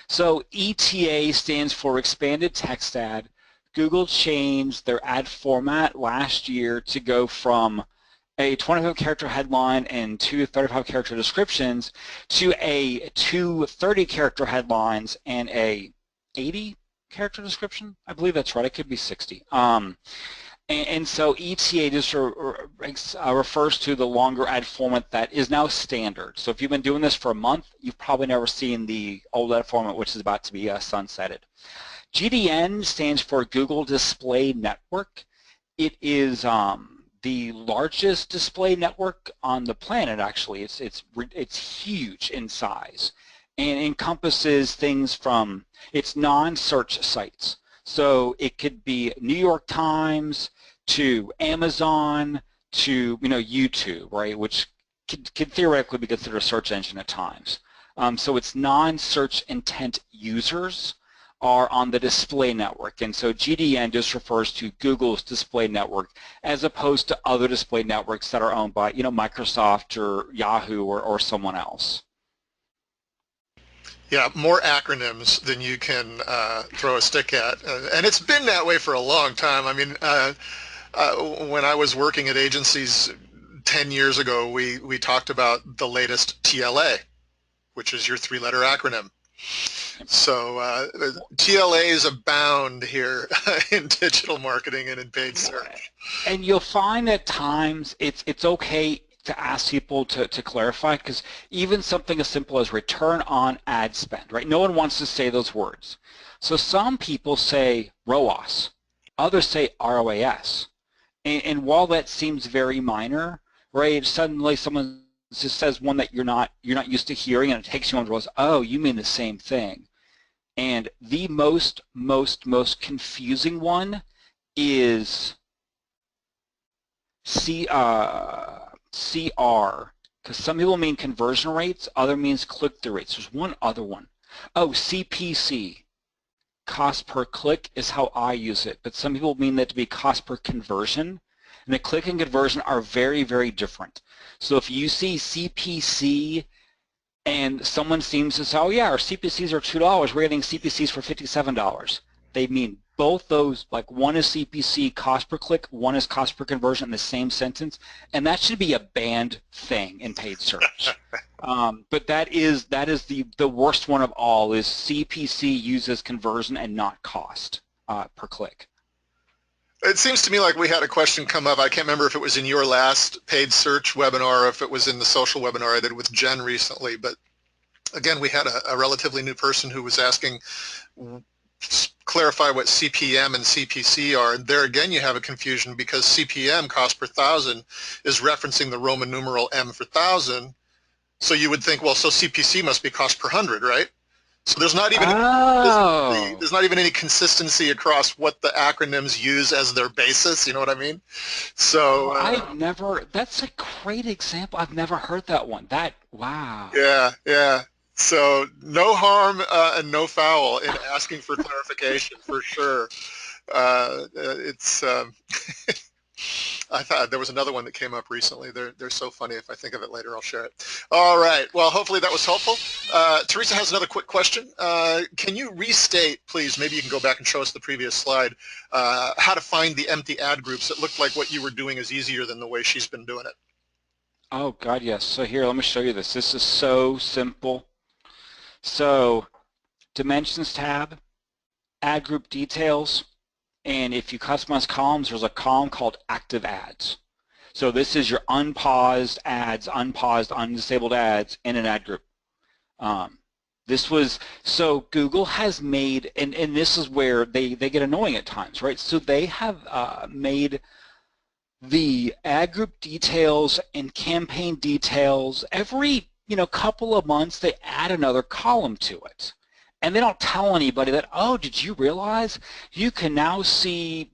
So ETA stands for Expanded Text Ad. Google changed their ad format last year to go from a 25-character headline and 2 35-character descriptions to 2 30-character headlines and a 80-character description. I believe that's right. It could be 60. And so ETA just refers to the longer ad format that is now standard. So if you've been doing this for a month, you've probably never seen the old ad format, which is about to be sunsetted. GDN stands for Google Display Network. It is the largest display network on the planet. Actually, it's huge in size and encompasses things from its non-search sites. So it could be New York Times to Amazon to YouTube, right, which could theoretically be considered a search engine at times. So its non-search intent users are on the display network, and so GDN just refers to Google's display network as opposed to other display networks that are owned by Microsoft or Yahoo or someone else. Yeah, more acronyms than you can throw a stick at, and it's been that way for a long time. I mean, when I was working at agencies 10 years ago, we talked about the latest TLA, which is your 3-letter acronym. So TLAs abound here in digital marketing and in paid search. And you'll find at times it's okay to ask people to clarify, because even something as simple as return on ad spend, right? No one wants to say those words. So some people say ROAS, others say ROAS. And while that seems very minor, right, suddenly someone just says one that you're not used to hearing, and it takes you on to realize, oh, you mean the same thing. And the most confusing one is CR, because some people mean conversion rates, other means click-through rates. There's one other one. Oh, CPC, cost per click, is how I use it, but some people mean that to be cost per conversion. And the click and conversion are very, very different. So if you see CPC and someone seems to say, oh yeah, our CPCs are $2, we're getting CPCs for $57. They mean both those, like one is CPC, cost per click, one is cost per conversion in the same sentence, and that should be a banned thing in paid search. But that is the worst one of all, is CPC uses conversion and not cost per click. It seems to me like we had a question come up. I can't remember if it was in your last paid search webinar or if it was in the social webinar I did with Jen recently. But again, we had a relatively new person who was asking, clarify what CPM and CPC are. And there again, you have a confusion because CPM, cost per thousand, is referencing the Roman numeral M for thousand. So you would think, well, so CPC must be cost per hundred, right? So there's not even there's not even any consistency across what the acronyms use as their basis. You know what I mean? So that's a great example. I've never heard that one. Wow. Yeah. So no harm and no foul in asking for clarification for sure. It's I thought there was another one that came up recently. They're so funny. If I think of it later, I'll share it. All right. Well, hopefully that was helpful. Teresa has another quick question. Can you restate, please, maybe you can go back and show us the previous slide, how to find the empty ad groups? It looked like what you were doing is easier than the way she's been doing it. Oh, God, yes. So here, let me show you this. This is so simple. So Dimensions tab, Ad Group Details, and if you customize columns, there's a column called Active Ads. So this is your unpaused ads, unpaused, undisabled ads in an ad group. So Google has made, and this is where they get annoying at times, right? So they have made the ad group details and campaign details every couple of months they add another column to it, and they don't tell anybody that, oh, did you realize you can now see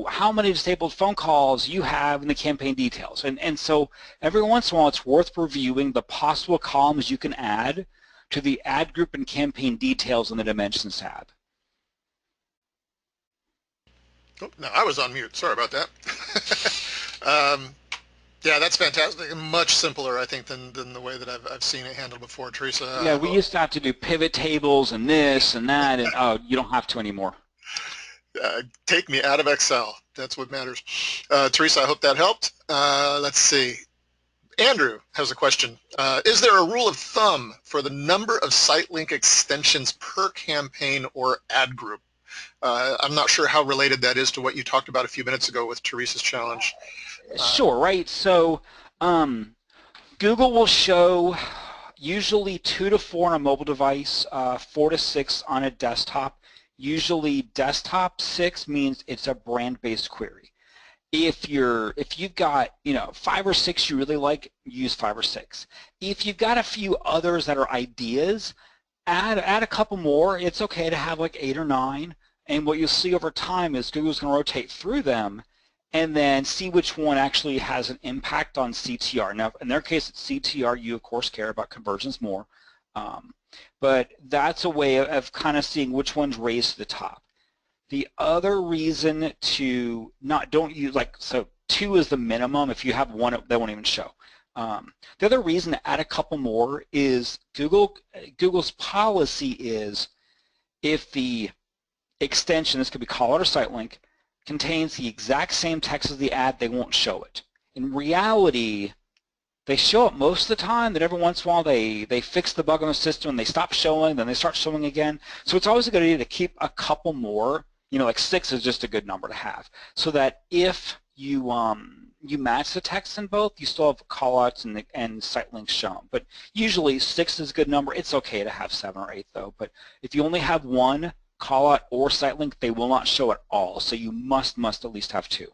how many disabled phone calls you have in the campaign details, and so every once in a while it's worth reviewing the possible columns you can add to the ad group and campaign details in the Dimensions tab. Oh, no, I was on mute. Sorry about that. Yeah, that's fantastic. Much simpler, I think, than the way that I've seen it handled before, Teresa. Yeah, we used to have to do pivot tables and this and that, and oh, you don't have to anymore. Take me out of Excel. That's what matters. Teresa, I hope that helped. Let's see. Andrew has a question. Is there a rule of thumb for the number of site link extensions per campaign or ad group? I'm not sure how related that is to what you talked about a few minutes ago with Teresa's challenge. Sure, right. So Google will show usually 2 to 4 on a mobile device, 4 to 6 on a desktop. Usually desktop 6 means it's a brand-based query. If you've got 5 or 6 you really like, use 5 or 6. If you've got a few others that are ideas, add a couple more. It's okay to have like 8 or 9. And what you'll see over time is Google's going to rotate through them and then see which one actually has an impact on CTR. Now, in their case, it's CTR. You, of course, care about conversions more. But that's a way of kind of seeing which one's raised to the top. The other reason to don't use, so 2 is the minimum. If you have 1, they won't even show. The other reason to add a couple more is Google's policy is if the extension, this could be call out or site link, contains the exact same text as the ad, they won't show it. In reality, they show it most of the time, that every once in a while they fix the bug on the system and they stop showing, then they start showing again. So it's always a good idea to keep a couple more, like 6 is just a good number to have, so that if you match the text in both, you still have call-outs and site links shown. But usually 6 is a good number. It's okay to have 7 or 8 though. But if you only have 1 call-out or site link, they will not show at all. So you must at least have 2.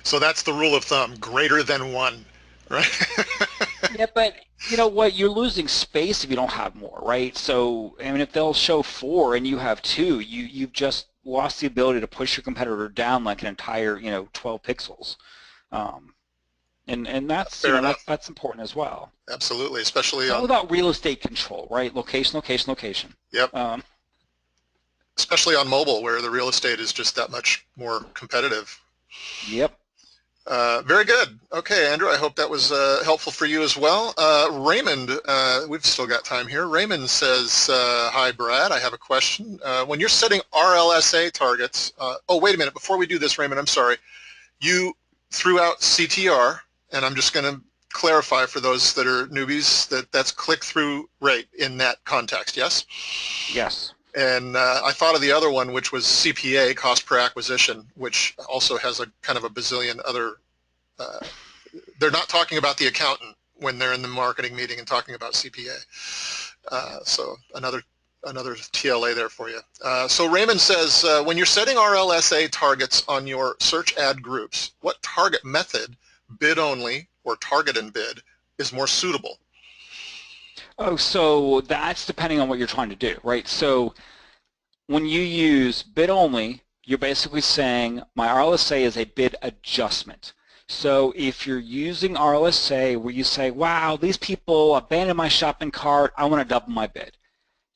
So that's the rule of thumb, greater than 1, right? Yeah, but you know what? You're losing space if you don't have more, right? So, I mean, if they'll show 4 and you have 2, you've just lost the ability to push your competitor down like an entire, 12 pixels. And that's, that's important as well. Absolutely, especially it's all about real estate control, right? Location, location, location. Yep. Especially on mobile, where the real estate is just that much more competitive. Yep. Very good. Okay, Andrew, I hope that was helpful for you as well. Raymond, we've still got time here. Raymond says, hi, Brad, I have a question. When you're setting RLSA targets, oh, wait a minute, before we do this, Raymond, I'm sorry. You threw out CTR, and I'm just going to clarify for those that are newbies that that's click-through rate in that context, yes? Yes. And I thought of the other one, which was CPA, cost per acquisition, which also has a kind of a bazillion other, they're not talking about the accountant when they're in the marketing meeting and talking about CPA. So another TLA there for you. So Raymond says, when you're setting RLSA targets on your search ad groups, what target method, bid only or target and bid, is more suitable? Oh, so that's depending on what you're trying to do, right? So when you use bid only, you're basically saying my RLSA is a bid adjustment. So if you're using RLSA where you say, wow, these people abandoned my shopping cart, I want to double my bid.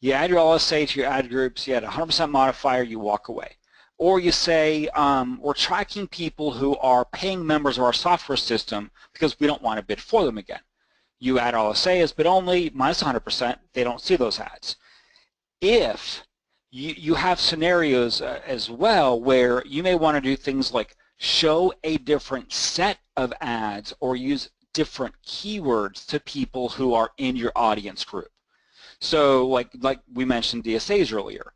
You add your LSA to your ad groups, you add a 100% modifier, you walk away. Or you say, we're tracking people who are paying members of our software system because we don't want to bid for them again. You add LSA as bid only, minus 100%, they don't see those ads. If you have scenarios as well where you may want to do things like show a different set of ads or use different keywords to people who are in your audience group. So like we mentioned DSAs earlier.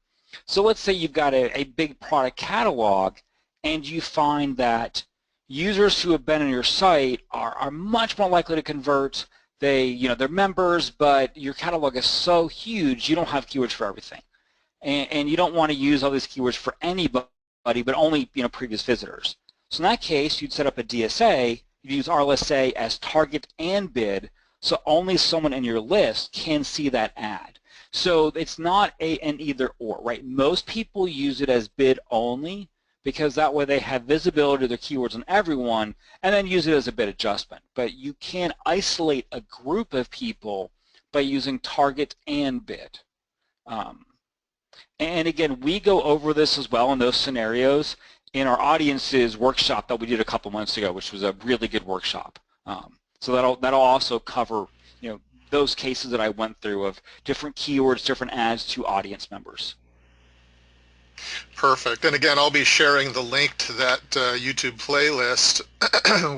So let's say you've got a big product catalog and you find that users who have been on your site are much more likely to convert. They're members, but your catalog is so huge you don't have keywords for everything. And you don't want to use all these keywords for anybody, but only previous visitors. So in that case, you'd set up a DSA, you'd use RLSA as target and bid, so only someone in your list can see that ad. So it's not an either or, right? Most people use it as bid only because that way they have visibility to their keywords on everyone and then use it as a bid adjustment. But you can isolate a group of people by using target and bid. And again, we go over this as well in those scenarios in our audiences workshop that we did a couple months ago, which was a really good workshop. So that'll also cover those cases that I went through of different keywords, different ads to audience members. Perfect. And again, I'll be sharing the link to that YouTube playlist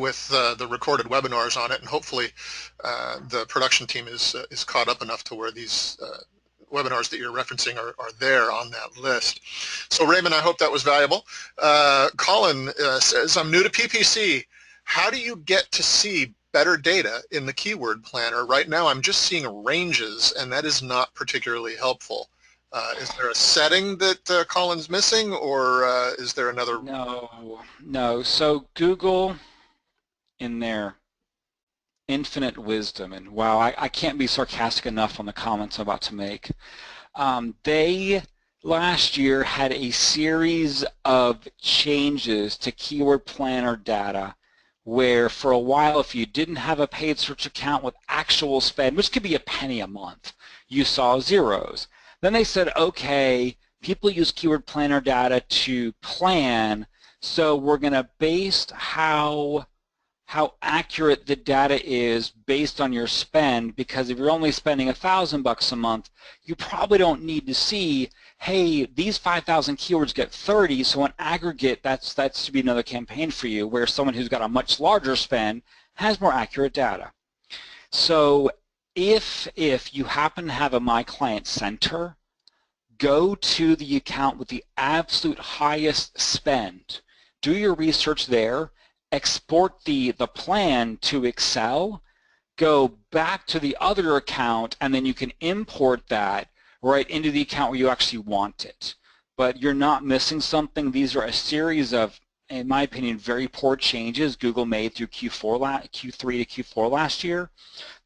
with the recorded webinars on it, and hopefully the production team is caught up enough to where these webinars that you're referencing are there on that list. So Raymond, I hope that was valuable. Colin says, I'm new to PPC. How do you get to see better data in the keyword planner? Right now I'm just seeing ranges, and that is not particularly helpful. Is there a setting that Colin's missing, or is there another? No. So Google, in their infinite wisdom, and wow, I can't be sarcastic enough on the comments I'm about to make. They last year had a series of changes to keyword planner data where for a while, if you didn't have a paid search account with actual spend, which could be a penny a month, you saw zeros. Then they said, okay, people use keyword planner data to plan, so we're going to base how accurate the data is based on your spend, because if you're only spending $1,000 a month, you probably don't need to see, hey, these 5,000 keywords get 30, so in aggregate, that's to be another campaign for you, where someone who's got a much larger spend has more accurate data. So if you happen to have a My Client Center, go to the account with the absolute highest spend, do your research there, export the plan to Excel, go back to the other account, and then you can import that right into the account where you actually want it. But you're not missing something. These are a series of, in my opinion, very poor changes Google made through Q3 to Q4 last year.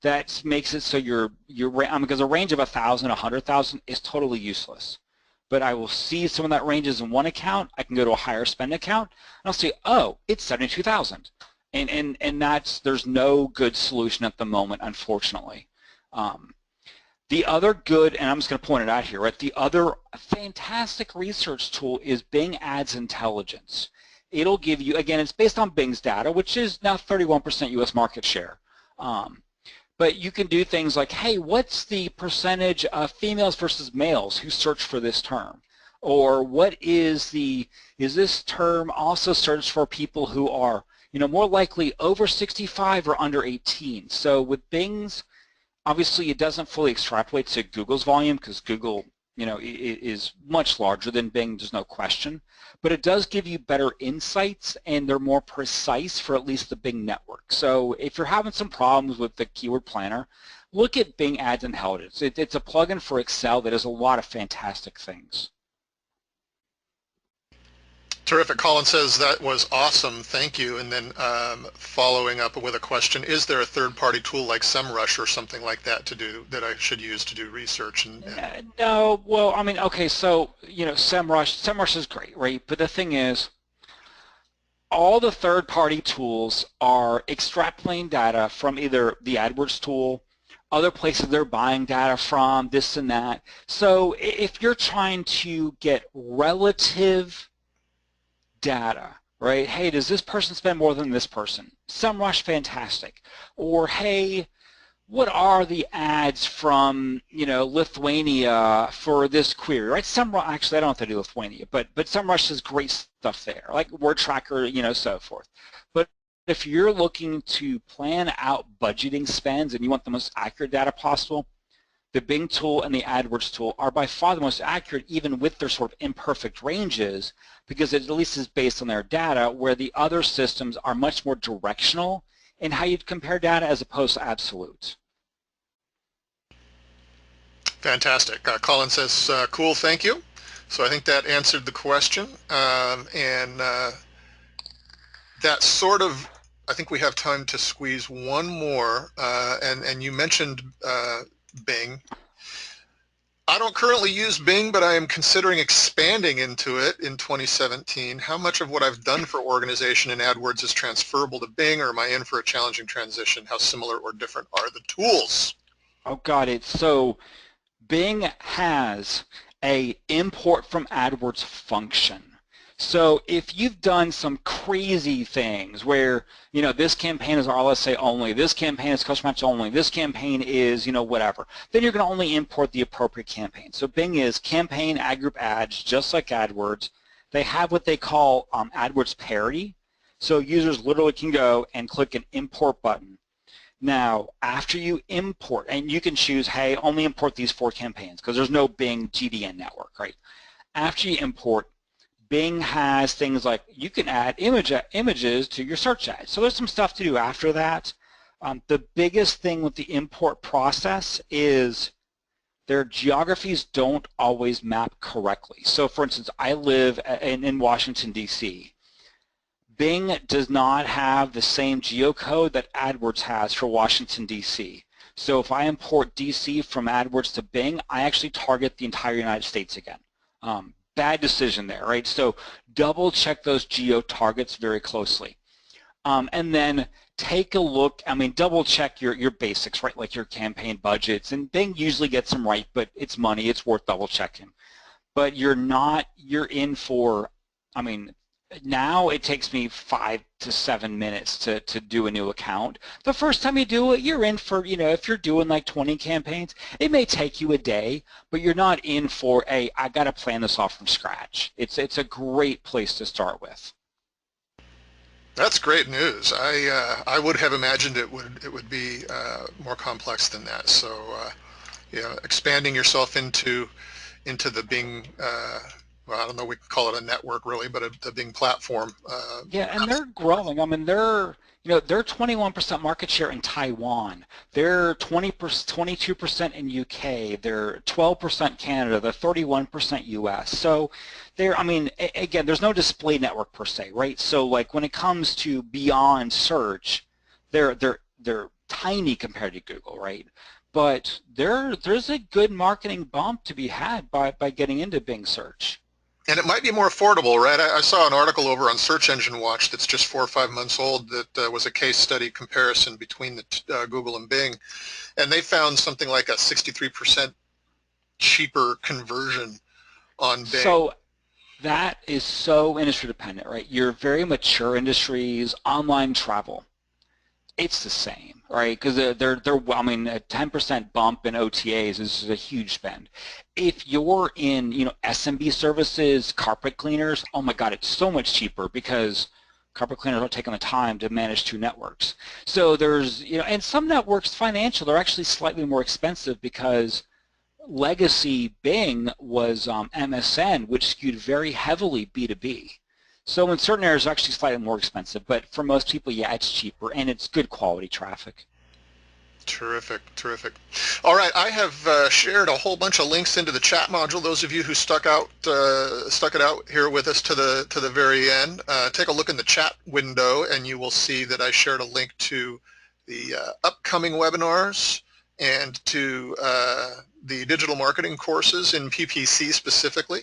That makes it so because a range of 1,000, 100,000 is totally useless. But I will see some of that ranges in one account. I can go to a higher spend account, and I'll say, oh, it's 72,000, and there's no good solution at the moment, unfortunately. The other good, and I'm just going to point it out here, right? The other fantastic research tool is Bing Ads Intelligence. It'll give you, again, it's based on Bing's data, which is now 31% U.S. market share. But you can do things like, hey, what's the percentage of females versus males who search for this term? Or is this term also searched for people who are, more likely over 65 or under 18? So with Bing's, obviously it doesn't fully extrapolate to Google's volume, because Google, is much larger than Bing, there's no question. But it does give you better insights, and they're more precise for at least the Bing network. So if you're having some problems with the keyword planner, look at Bing Ads Intelligence. It's a plugin for Excel that does a lot of fantastic things. Terrific. Colin says that was awesome. Thank you. And then following up with a question, is there a third-party tool like SEMrush or something like that that I should use to do research? No. Well, I mean, okay, so, SEMrush is great, right? But the thing is, all the third-party tools are extrapolating data from either the AdWords tool other places they're buying data from, this and that. So if you're trying to get relative data, right? Hey, does this person spend more than this person? SEMrush, fantastic. Or hey, what are the ads from, Lithuania for this query, right? SEMrush, actually, I don't have to do Lithuania, but SEMrush has great stuff there, like word tracker, so forth. But if you're looking to plan out budgeting spends and you want the most accurate data possible, the Bing tool and the AdWords tool are by far the most accurate, even with their sort of imperfect ranges, because it at least is based on their data, where the other systems are much more directional in how you'd compare data as opposed to absolute. Fantastic. Colin says, cool, thank you. So I think that answered the question. That sort of, I think we have time to squeeze one more. And you mentioned Bing. I don't currently use Bing, but I am considering expanding into it in 2017. How much of what I've done for organization in AdWords is transferable to Bing, or am I in for a challenging transition? How similar or different are the tools? Oh, got it. So Bing has a import from AdWords function. So if you've done some crazy things where, this campaign is RLSA only, this campaign is customer match only, this campaign is, whatever, then you're going to only import the appropriate campaign. So Bing is campaign ad group ads, just like AdWords. They have what they call AdWords parity. So users literally can go and click an import button. Now, after you import, and you can choose, hey, only import these 4 campaigns, because there's no Bing GDN network, right? After you import, Bing has things like you can add images to your search ads. So there's some stuff to do after that. The biggest thing with the import process is their geographies don't always map correctly. So for instance, I live in Washington, D.C. Bing does not have the same geocode that AdWords has for Washington, D.C. So if I import D.C. from AdWords to Bing, I actually target the entire United States again. Bad decision there, right? So double check those geo targets very closely. And then take a look, double check your basics, right? Like your campaign budgets, and Bing usually gets them right, but it's money, it's worth double checking. But you're in for, now it takes me 5 to 7 minutes to do a new account. The first time you do it, you're in for, if you're doing like 20 campaigns, it may take you a day, but you're not in for I got to plan this off from scratch. It's a great place to start with. That's great news. I would have imagined it would be more complex than that. So expanding yourself into the Bing. Well, I don't know, we can call it a network really, but the Bing platform. Yeah, and they're growing. They're 21% market share in Taiwan. They're 22% in UK. They're 12% Canada. They're 31% US. So they're, again, there's no display network per se, right? So like when it comes to beyond search, they're tiny compared to Google, right? But there's a good marketing bump to be had by getting into Bing search. And it might be more affordable, right? I saw an article over on Search Engine Watch that's just 4 or 5 months old that was a case study comparison between the Google and Bing, and they found something like a 63% cheaper conversion on Bing. So that is so industry dependent, right? Your very mature industries, online travel, it's the same, right? Because they're a 10% bump in OTAs is a huge spend. If you're in, SMB services, carpet cleaners, oh my God, it's so much cheaper because carpet cleaners are taking the time to manage 2 networks. So there's, and some networks financial, they're actually slightly more expensive because legacy Bing was MSN, which skewed very heavily B2B. So in certain areas, it's actually slightly more expensive, but for most people, yeah, it's cheaper and it's good quality traffic. Terrific, terrific. All right, I have shared a whole bunch of links into the chat module. Those of you who stuck it out here with us to the very end, take a look in the chat window, and you will see that I shared a link to the upcoming webinars and to the digital marketing courses in PPC specifically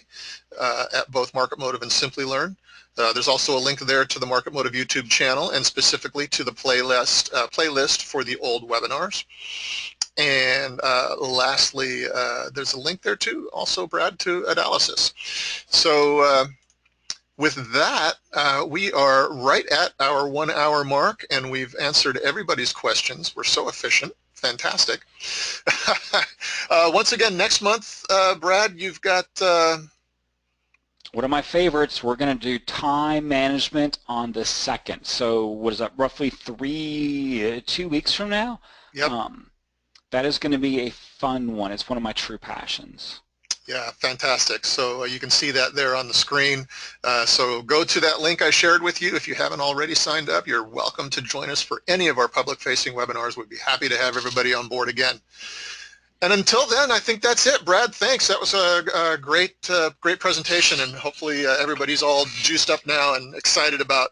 at both Market Motive and Simplilearn. There's also a link there to the Market Motive YouTube channel and specifically to the playlist for the old webinars. And lastly, there's a link there too, also, Brad, to AdAlysis. So with that, we are right at our 1 hour mark, and we've answered everybody's questions. We're so efficient. Fantastic. Once again, next month, Brad, you've got... one of my favorites. We're going to do time management on the 2nd. So what is that, roughly 2 weeks from now? Yep. That is going to be a fun one. It's one of my true passions. Yeah, fantastic. So you can see that there on the screen. So go to that link I shared with you. If you haven't already signed up, you're welcome to join us for any of our public-facing webinars. We'd be happy to have everybody on board again. And until then, I think that's it. Brad, thanks. That was a great presentation, and hopefully everybody's all juiced up now and excited about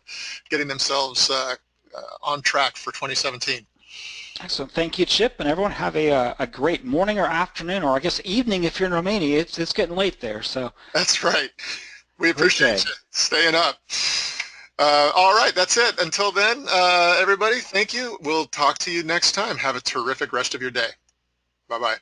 getting themselves on track for 2017. Excellent. Thank you, Chip, and everyone have a great morning or afternoon, or I guess evening if you're in Romania. It's getting late there. So that's right. We appreciate you staying up. All right, that's it. Until then, everybody, thank you. We'll talk to you next time. Have a terrific rest of your day. Bye-bye.